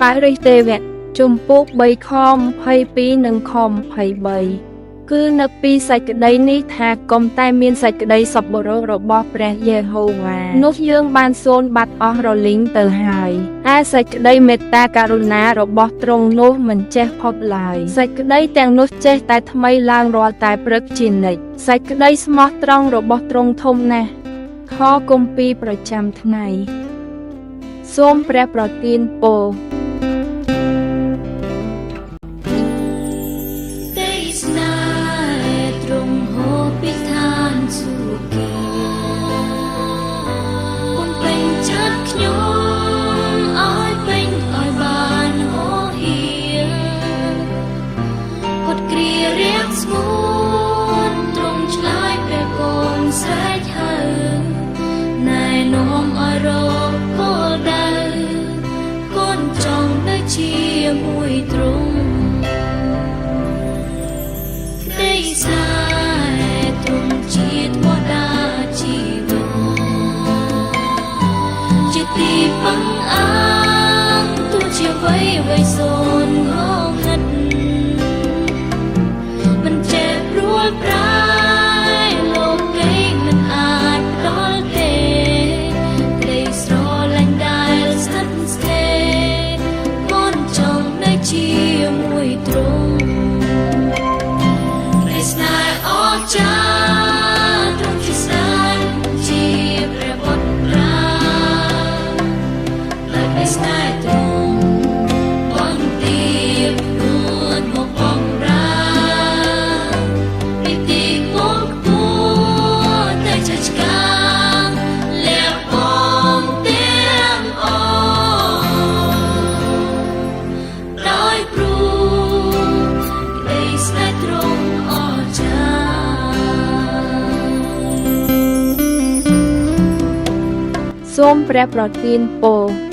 បរិទេវៈជំពូក3ខ22និងខ23គឺនៅពីសេចក្តីនេះថាកុំតែមានសេចក្តីសប្បុរសរបស់ព្រះយេហូវ៉ានោះយើងបានសូន្យបាត់អស់រលីងទៅហើយតែសេចក្តីមេត្តាករុណារបស់ទ្រង់នោះមិនចេះផុតឡើយសេចក្តីទាំងនោះចេះតែថ្មីឡើងរាល់តែព្រឹកជានិច្ចសេចក្តីស្មោះត្រង់របស់ទ្រង់ធំណាស់ខគម្ពីរប្រចាំថ្ងៃសូមព្រះប្រទានពរមួយទ្រង់ក្តីស្នេហ៍ទ្រង់ជាធម៌តាជីវិតជាទីពឹងអាងទោះជាអ្វីសូន្យងងឹតមិនចេះព្រួលប្រែលោកគេមិនអាចផ្ដល់ទេក្តីស្រឡាញ់ដែលស្ថិតស្ថេរជាមួយទ្រង់ក្តីស្នេហ៍អស្ចារ្យទ្រង់ជាស្នេហ៍ជាព្រះបុត្រាដោយក្តីស្នេហ៍ទ្រង់បន្ទាបនួនមកបំរើពីទីខ្ពស់ខ្ពស់តែចាស់ឆ្កាងលះបង់ទាំងអដោយព្រោះក្តីស្នេហ៍ទ្រង់អស្ចារ្យ សូមព្រះប្រទានពរ